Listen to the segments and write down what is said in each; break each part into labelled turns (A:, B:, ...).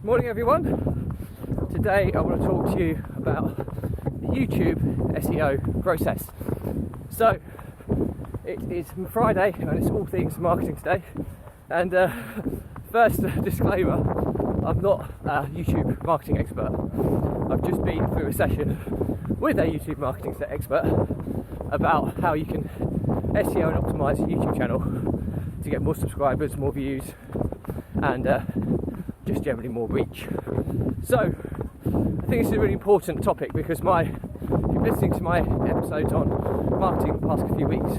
A: Morning everyone. Today I want to talk to you about the YouTube SEO process. So it is Friday and it's all things marketing today, and first disclaimer, I'm not a YouTube marketing expert. I've just been through a session with a YouTube marketing expert about how you can SEO and optimize your YouTube channel to get more subscribers, more views, and just generally more reach. So I think it's a really important topic because if you're listening to my episodes on marketing the past few weeks,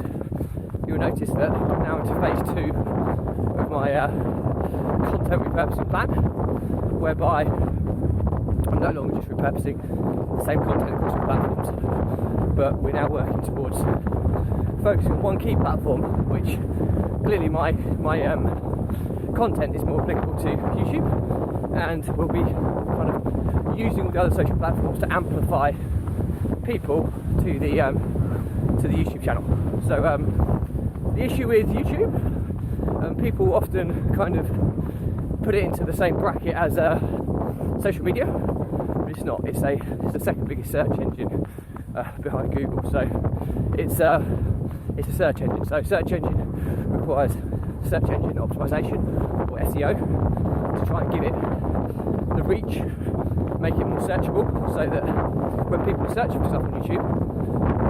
A: you'll notice that I'm now into phase 2 of my content repurposing plan, whereby I'm no longer just repurposing the same content across the platforms, but we're now working towards focusing on one key platform, which clearly my content is more applicable to YouTube, and we'll be kind of using all the other social platforms to amplify people to the YouTube channel. So the issue with YouTube, people often kind of put it into the same bracket as social media, but it's not. It's the second biggest search engine behind Google. So it's a search engine. So search engine requires search engine optimization, or SEO, to try and give it the reach, make it more searchable, so that when people are searching for stuff on YouTube,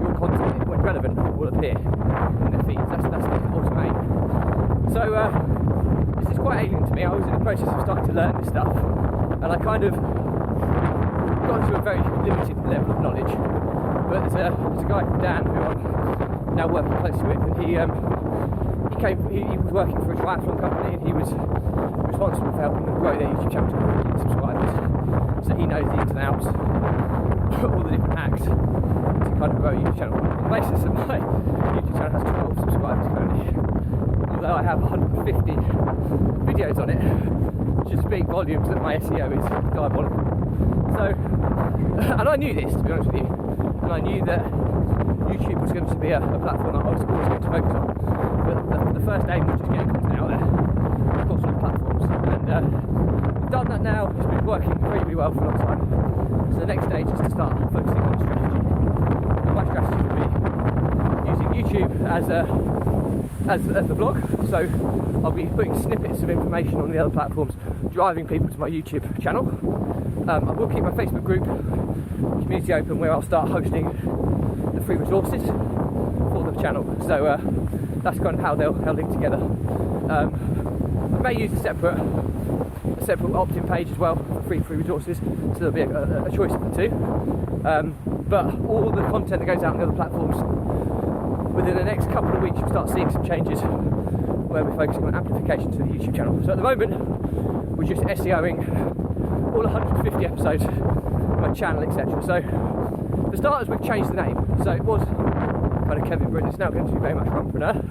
A: your content, when relevant, will appear in their feeds. That's the ultimate aim. So this is quite alien to me. I was in the process of starting to learn this stuff, and I kind of got to a very limited level of knowledge. But there's a guy called Dan who I'm now working closely with, and he was working for a triathlon company, and he was responsible for helping them grow their YouTube channel to 1 million subscribers. So he knows the ins and outs, all the different hacks to kind of grow a YouTube channel. On the basis of my YouTube channel has 12 subscribers currently, although I have 150 videos on it, which just speak volumes that my SEO is diabolical. So, and I knew this, to be honest with you, and I knew that YouTube was going to be a platform that I was always going to focus on. But the first aim was just getting content out there across all platforms, and we've done that now. It's been working really well for a long time. So the next stage is to start focusing on strategy. And my strategy will be using YouTube as the blog. So I'll be putting snippets of information on the other platforms, driving people to my YouTube channel. I will keep my Facebook group community open, where I'll start hosting the free resources for the channel. So that's kind of how they'll link together. I may use a separate opt-in page as well for free resources, so there'll be a choice of the two. But all the content that goes out on the other platforms, within the next couple of weeks you'll start seeing some changes where we're focusing on amplification to the YouTube channel. So at the moment we're just SEOing all 150 episodes, my channel, etc. So for starters, we've changed the name. So it was kind of Kevin Britton, it's now going to be very much Rumpreneur,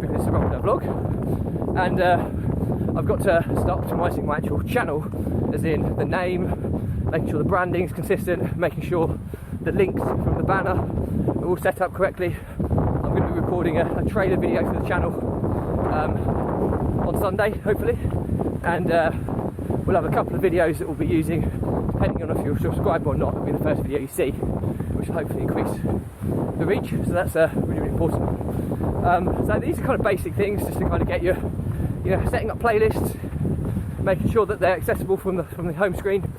A: because it's a Rumpreneur vlog. And I've got to start optimising my actual channel, as in the name, making sure the branding is consistent, making sure the links from the banner are all set up correctly. I'm going to be recording a trailer video for the channel on Sunday, hopefully, and we'll have a couple of videos that we'll be using, depending on if you're subscribed or not. It'll be the first video you see, which will hopefully increase the reach. So that's really, really important. So these are kind of basic things, just to kind of get you setting up playlists, making sure that they're accessible from the home screen.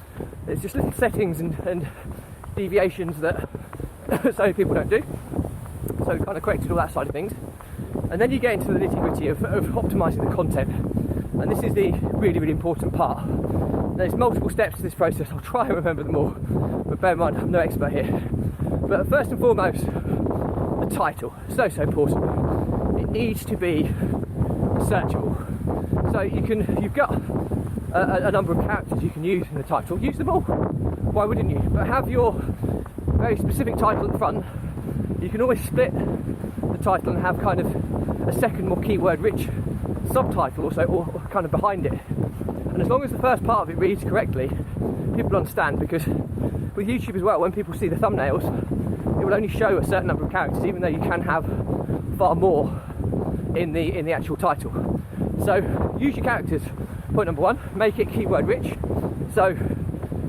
A: There's just little settings and deviations that so many people don't do. So we kind of corrected all that side of things, and then you get into the nitty-gritty of optimising the content, and this is the really, really important part. There's multiple steps to this process. I'll try and remember them all, but bear in mind I'm no expert here. But first and foremost, the title, so important. It needs to be searchable. So you've got a number of characters you can use in the title. Use them all. Why wouldn't you? But have your very specific title at the front. You can always split the title and have kind of a second, more keyword-rich subtitle also, or kind of behind it. And as long as the first part of it reads correctly, people understand, because with YouTube as well, when people see the thumbnails, it will only show a certain number of characters, even though you can have far more in the actual title. So use your characters point number one, make it keyword rich. So,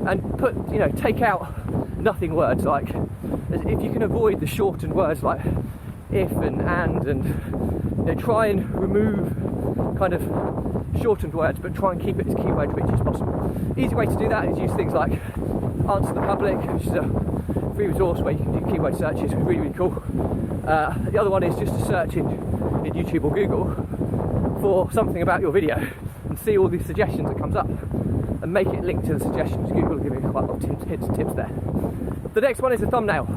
A: and put, take out nothing words, like if you can avoid the shortened words like if and try and remove kind of shortened words, but try and keep it as keyword rich as possible. Easy way to do that is use things like Answer the Public, which is a free resource where you can do keyword searches. Really, really cool. The other one is just to search in YouTube or Google for something about your video and see all these suggestions that comes up and make it link to the suggestions. Google will give you quite a lot of hints and tips there. The next one is the thumbnail.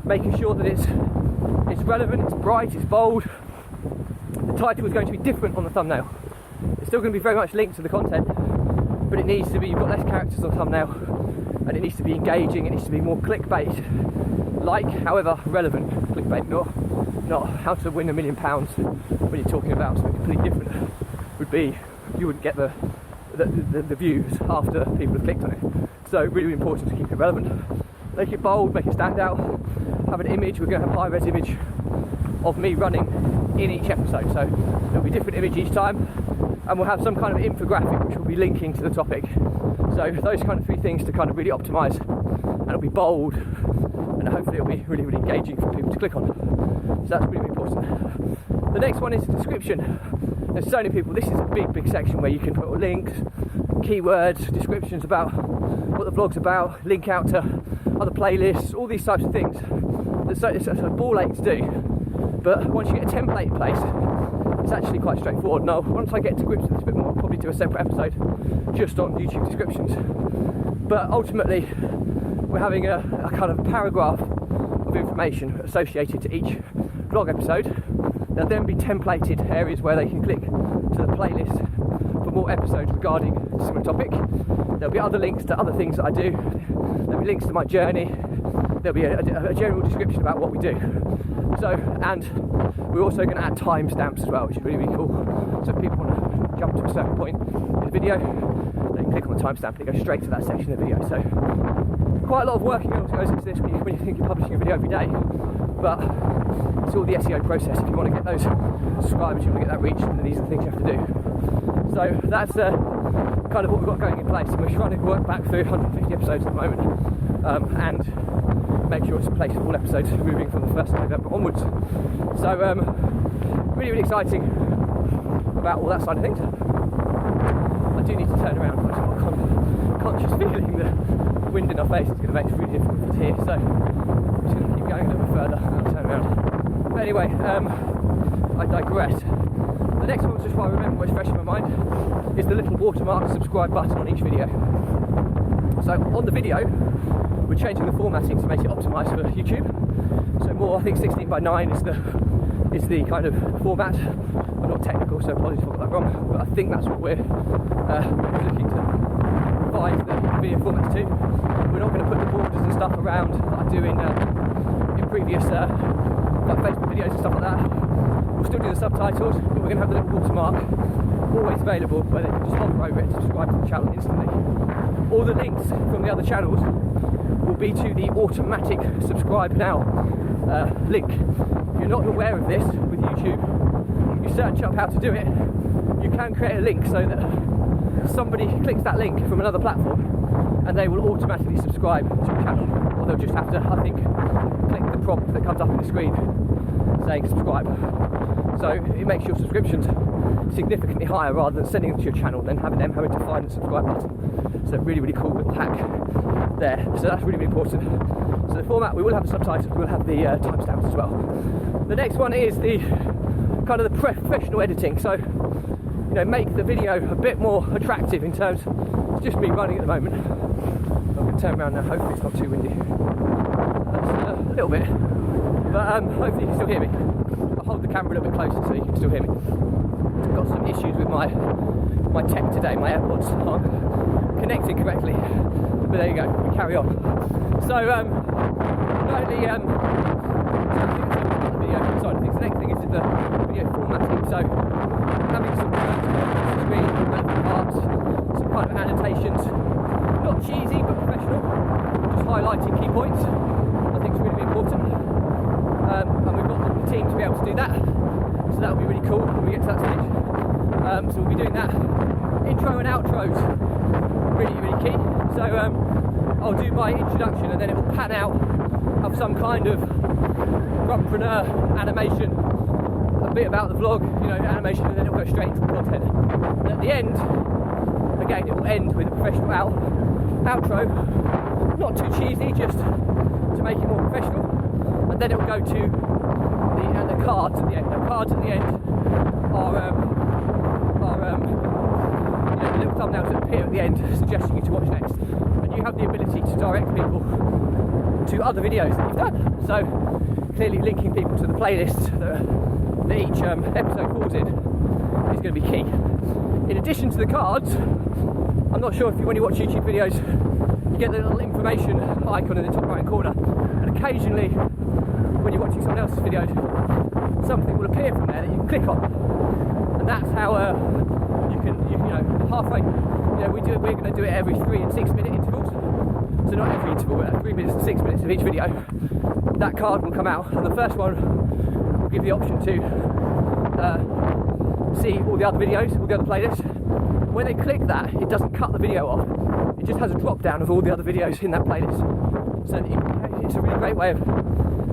A: Making sure that it's relevant, it's bright, it's bold. The title is going to be different on the thumbnail. It's still going to be very much linked to the content, but it needs to be, you've got less characters on the thumbnail, and it needs to be engaging, it needs to be more clickbait-like, however relevant clickbait, not how to win £1 million when you're talking about something completely different. Would be, you wouldn't get the views after people have clicked on it. So really, really important to keep it relevant. Make it bold, make it stand out, have an image. We're going to have a high-res image of me running in each episode, so there'll be a different image each time, and we'll have some kind of infographic which will be linking to the topic. So those kind of three things to kind of really optimise, and it'll be bold, and hopefully it'll be really, really engaging for people to click on. So that's really, really important. The next one is the description. There's so many people, this is a big section where you can put links, keywords, descriptions about what the vlog's about, link out to other playlists, all these types of things. It's a ball ache to do, but once you get a template in place, it's actually quite straightforward. Now, once I get to grips with this a bit more, I'll probably do a separate episode just on YouTube descriptions. But ultimately, we're having a kind of paragraph of information associated to each vlog episode. There'll then be templated areas where they can click to the playlist for more episodes regarding a similar topic. There'll be other links to other things that I do. There'll be links to my journey. There'll be a general description about what we do. So, and we're also going to add timestamps as well, which is really, really cool. So if people want to jump to a certain point in the video, they can click on the timestamp and it goes straight to that section of the video. So quite a lot of work goes into this when you think you're publishing a video every day. But it's all the SEO process. If you want to get those subscribers, you want to get that reach, then these are the things you have to do. So that's kind of what we've got going in place, and we're trying to work back through 150 episodes at the moment, and make sure it's in place for all episodes moving from the 1st of November onwards. So really, really exciting about all that side of things. I do need to turn around. I've got a conscious feeling the wind in our face is going to make it really difficult to hear, so I'm just going to keep going a little bit further and I'll turn around. But anyway, I digress. The next one, just while I remember what's fresh in my mind, is the little watermark subscribe button on each video. So on the video, we're changing the formatting to make it optimised for YouTube. So more, I think 16:9 is the kind of format. I'm not technical, so apologies if I got that wrong, but I think that's what we're looking to revise the video format to. We're not going to put the borders and stuff around that I do in previous like Facebook videos and stuff like that. We'll still do the subtitles, but we're going to have the little watermark always available where they can just hover over it and subscribe to the channel instantly. All the links from the other channels will be to the automatic subscribe now link. If you're not aware of this with YouTube, you search up how to do it, you can create a link so that somebody clicks that link from another platform and they will automatically subscribe to your channel, or they'll just have to, I think, click the prompt that comes up on the screen saying subscribe. So it makes your subscriptions significantly higher rather than sending them to your channel, then having to find the subscribe button. So really, really cool little hack there. So that's really, really important. So the format, we will have the subtitles, we'll have the timestamps as well. The next one is the kind of the professional editing. So, you know, make the video a bit more attractive in terms, it's just me running at the moment. I'm going to turn around now, hopefully it's not too windy. That's a little bit, but hopefully you can still hear me. I'll hold the camera a little bit closer so you can still hear me. I've got some issues with my tech today, my AirPods aren't connecting correctly, but there you go, we carry on. So not only the video side of things, the next thing is the video formatting. So having some screen, relevant parts, some kind of annotations, not cheesy but professional, just highlighting key points, I think is really important. And we've got the team to be able to do that, so that'll be really cool when we get to that stage. So we'll be doing that intro and outros, really key. So I'll do my introduction and then it will pan out of some kind of rumpreneur animation, a bit about the vlog, animation, and then it'll go straight into the content. And at the end, again, it will end with a professional outro, not too cheesy, just to make it more professional. And then it will go to the cards at the end. The cards at the end are the little thumbnails that appear at the end, suggesting you to watch next. And you have the ability to direct people to other videos that you've done. So clearly linking people to the playlists that each episode falls in is going to be key. In addition to the cards, I'm not sure if when you watch YouTube videos, you get the little information icon in the top right corner, and occasionally when you're watching someone else's video, something will appear from there that you can click on, and that's how you can halfway. We're going to do it every 3 and 6 minute intervals. So not every interval, but 3 minutes and 6 minutes of each video. That card will come out, and the first one will give the option to see all the other videos, all the other playlists. When they click that, it doesn't cut the video off. It just has a drop down of all the other videos in that playlist. So that it's a really great way of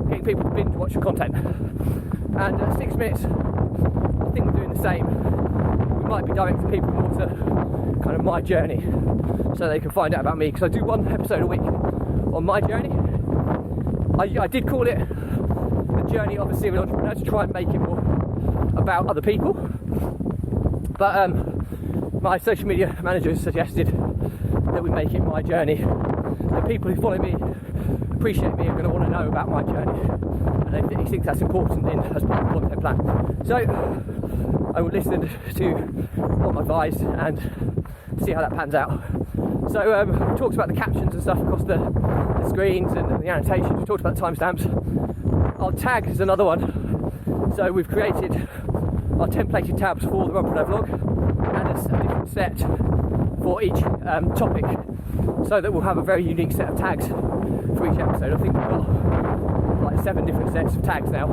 A: getting people to binge watch your content. And 6 minutes, I think we're doing the same. We might be directing people more to kind of my journey, so they can find out about me, because I do 1 episode a week on my journey. I did call it the journey of a serial entrepreneur to try and make it more about other people, but my social media manager suggested that we make it my journey. The people who follow me, appreciate me, are going to want to know about my journey, and they think that's important as part of the content plan. So I will listen to what I'm advised and see how that pans out. So we talked about the captions and stuff across the screens and the annotations. We talked about the timestamps. Our tag is another one. So we've created our templated tabs for the Rumpreneur vlog, and a different set for each topic, so that we'll have a very unique set of tags for each episode. I think we've got like 7 different sets of tags now,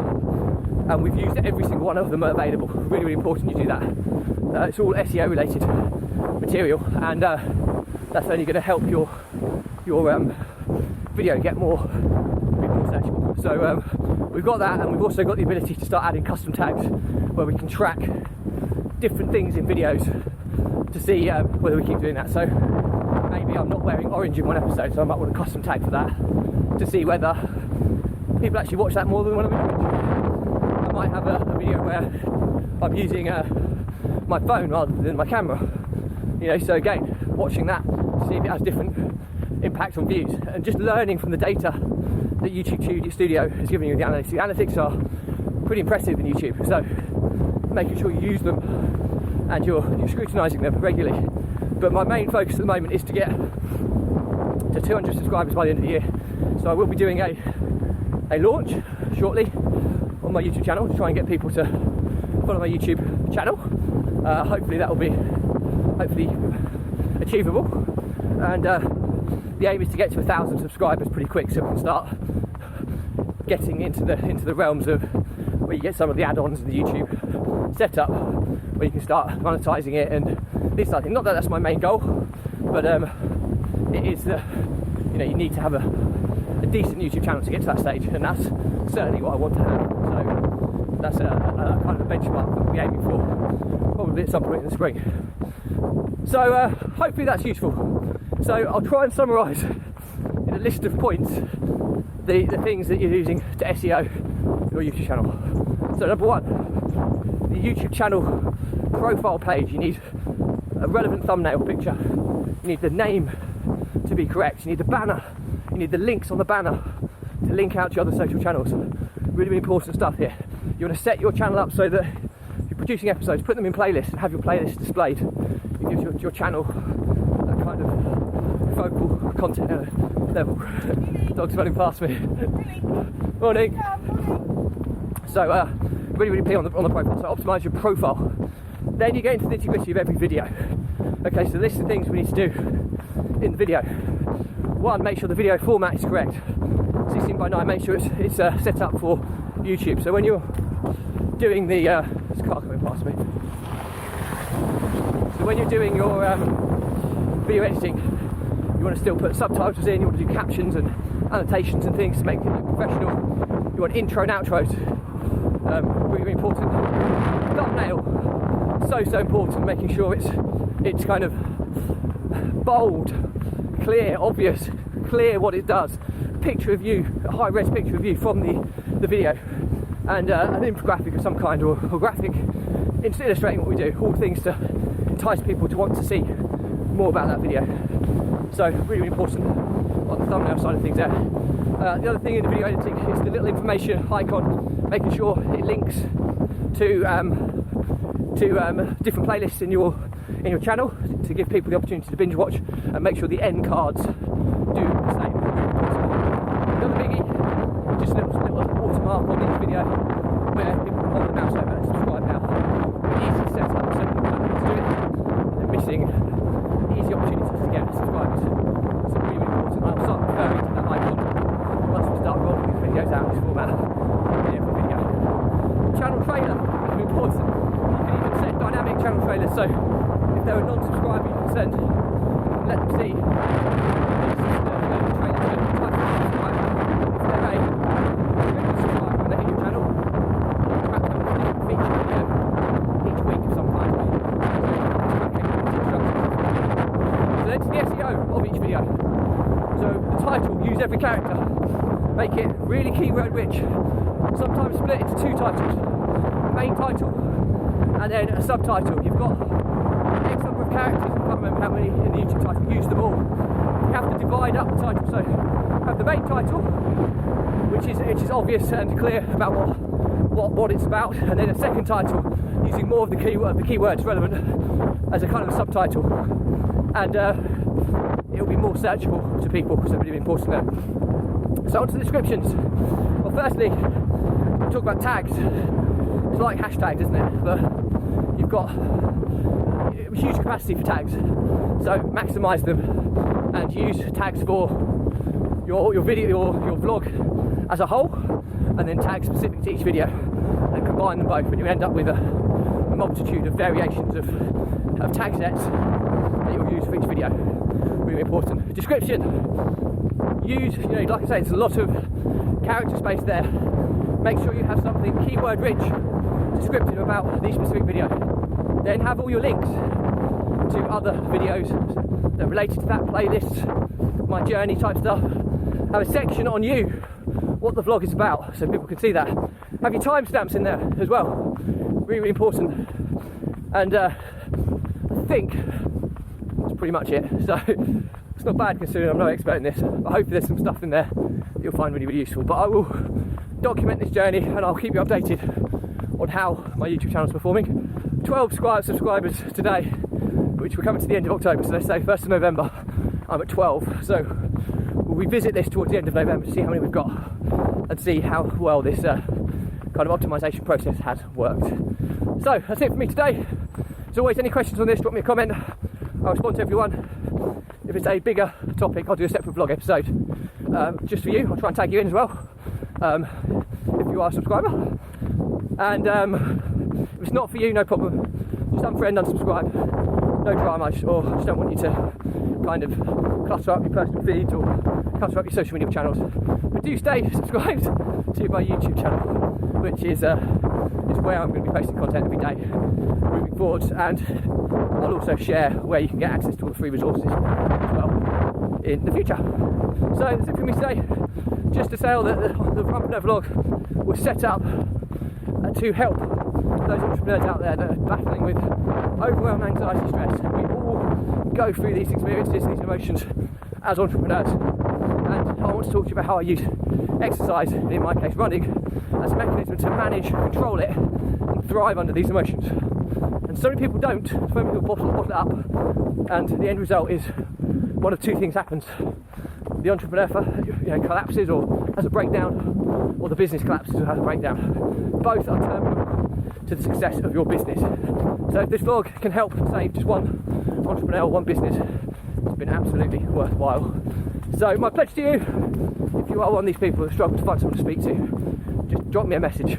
A: and we've used every single one of them available. Really important you do that. It's all SEO related material, and that's only going to help your video get more searchable. So we've got that, and we've also got the ability to start adding custom tags where we can track different things in videos to see whether we keep doing that. So maybe I'm not wearing orange in one episode, so I might want a custom tag for that to see whether people actually watch that more than when I'm in orange. I might have a video where I'm using my phone rather than my camera, so again, watching that to see if it has different impact on views, and just learning from the data that YouTube Studio has given you the analytics. The analytics are pretty impressive in YouTube, so making sure you use them and you're scrutinising them regularly. But my main focus at the moment is to get to 200 subscribers by the end of the year. So I will be doing a launch shortly on my YouTube channel to try and get people to follow my YouTube channel. Hopefully that will be achievable, and the aim is to get to 1,000 subscribers pretty quick, so we can start getting into the realms of where you get some of the add-ons in the YouTube setup, where you can start monetizing it and this sort of thing. Not that that's my main goal, but it is you need to have a decent YouTube channel to get to that stage, and that's certainly what I want to have. So that's a kind of a benchmark that we'll be aiming for probably at some point in the spring. So hopefully that's useful. So I'll try and summarise in a list of points the things that you're using to SEO your YouTube channel. So number 1, the YouTube channel profile page. You need a relevant thumbnail picture. You need the name to be correct. You need the banner. You need the links on the banner to link out to your other social channels. Really, really important stuff here. You want to set your channel up so that if you're producing episodes, put them in playlists and have your playlist displayed. It gives your channel that kind of focal content level. Dog's running past me. Morning. So really, really key on the profile. So optimise your profile. Then you get into the nitty-gritty of every video. Okay, so list of things we need to do in the video. 1, make sure the video format is correct. 16:9, make sure it's set up for YouTube. So when you're doing the there's a car coming past me. So Obviously, when you're doing your video editing, you want to still put subtitles in, you want to do captions and annotations and things to make it look professional. You want intro and outros, really important. Thumbnail, so important, making sure it's kind of bold, clear, obvious, clear what it does. Picture of you, a high-res picture of you from the video, and an infographic of some kind, or graphic illustrating what we do, all things to entice people to want to see more about that video. So really important on the thumbnail side of things there. The other thing in the video editing is the little information icon, making sure it links to different playlists in your channel to give people the opportunity to binge watch, and make sure the end cards do the same. Another biggie, just a little watermark on each video where people can hold the mouse over and subscribe now. Easy setup, so people don't need to do it. They're missing easy opportunities to get subscribers. So really important. I'll start referring to that icon once we start rolling these videos out in this format in every video. Channel trailer, really important. You can even set dynamic channel trailers, so if they're a non-subscriber, you can let them see of each video. So the title, use every character, make it really keyword rich, sometimes split into two titles, main title and then a subtitle. You've got X number of characters, I can't remember how many in the YouTube title, use them all. You have to divide up the title, so have the main title, which is obvious and clear about what it's about, and then a second title using more of the keywords relevant as a kind of a subtitle, and it'll be more searchable to people, because it's really important there. So onto the descriptions. Well, firstly, we'll talk about tags. It's like hashtags, isn't it? But you've got a huge capacity for tags, so maximise them and use tags for your video, your vlog as a whole, and then tags specific to each video, and combine them both, and you end up with a multitude of variations of tag sets that you'll use for each video. Really important. Description. Use, like I say, it's a lot of character space there. Make sure you have something keyword rich, descriptive about the specific video. Then have all your links to other videos that are related to that, playlists, my journey type stuff. Have a section on you, what the vlog is about, so people can see that. Have your timestamps in there as well. Really, really important. And I think that's pretty much it. So it's not bad considering I'm no expert in this, but hopefully there's some stuff in there that you'll find really, really useful. But I will document this journey and I'll keep you updated on how my YouTube channel is performing. 12 subscribers today, which we're coming to the end of October, so let's say 1st of November, I'm at 12. So we'll revisit this towards the end of November to see how many we've got and see how well this kind of optimization process has worked. So that's it for me today. As always, any questions on this, drop me a comment. I'll respond to everyone. If it's a bigger topic, I'll do a separate vlog episode just for you. I'll try and tag you in as well, if you are a subscriber. And if it's not for you, no problem. Just unfriend, unsubscribe. No drama, I just don't want you to kind of clutter up your personal feeds or clutter up your social media channels. But do stay subscribed to my YouTube channel, which is where I'm going to be posting content every day moving forwards, and I'll also share where you can get access to all the free resources as well in the future. So that's it for me today. Just to say that the Entrepreneur vlog was set up to help those entrepreneurs out there that are battling with overwhelm, anxiety, stress. We all go through these experiences, these emotions as entrepreneurs, and I want to talk to you about how I use exercise, in my case running, as a mechanism to manage, control it, and thrive under these emotions. And so many people don't. So many people bottle it up, and the end result is one of two things happens. The entrepreneur collapses or has a breakdown, or the business collapses or has a breakdown. Both are terminal to the success of your business. So if this vlog can help save just one entrepreneur, one business, it's been absolutely worthwhile. So my pledge to you, if you are one of these people that struggle to find someone to speak to, just drop me a message.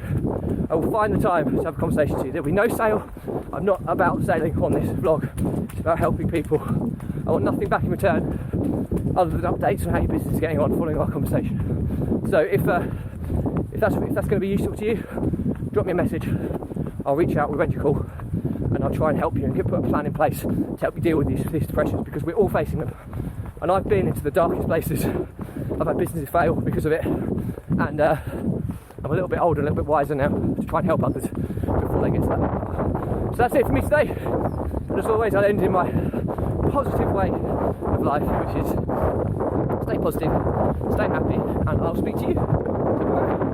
A: I will find the time to have a conversation with you. There'll be no sale. I'm not about selling on this vlog. It's about helping people. I want nothing back in return other than updates on how your business is getting on following our conversation. So if that's going to be useful to you, drop me a message. I'll reach out, we'll arrange a call, and I'll try and help you and put a plan in place to help you deal with these depressions, because we're all facing them. And I've been into the darkest places. I've had businesses fail because of it, and I'm a little bit older, a little bit wiser now to try and help others before they get to that level. So that's it for me today. And as always, I'll end in my positive way of life, which is stay positive, stay happy, and I'll speak to you tomorrow.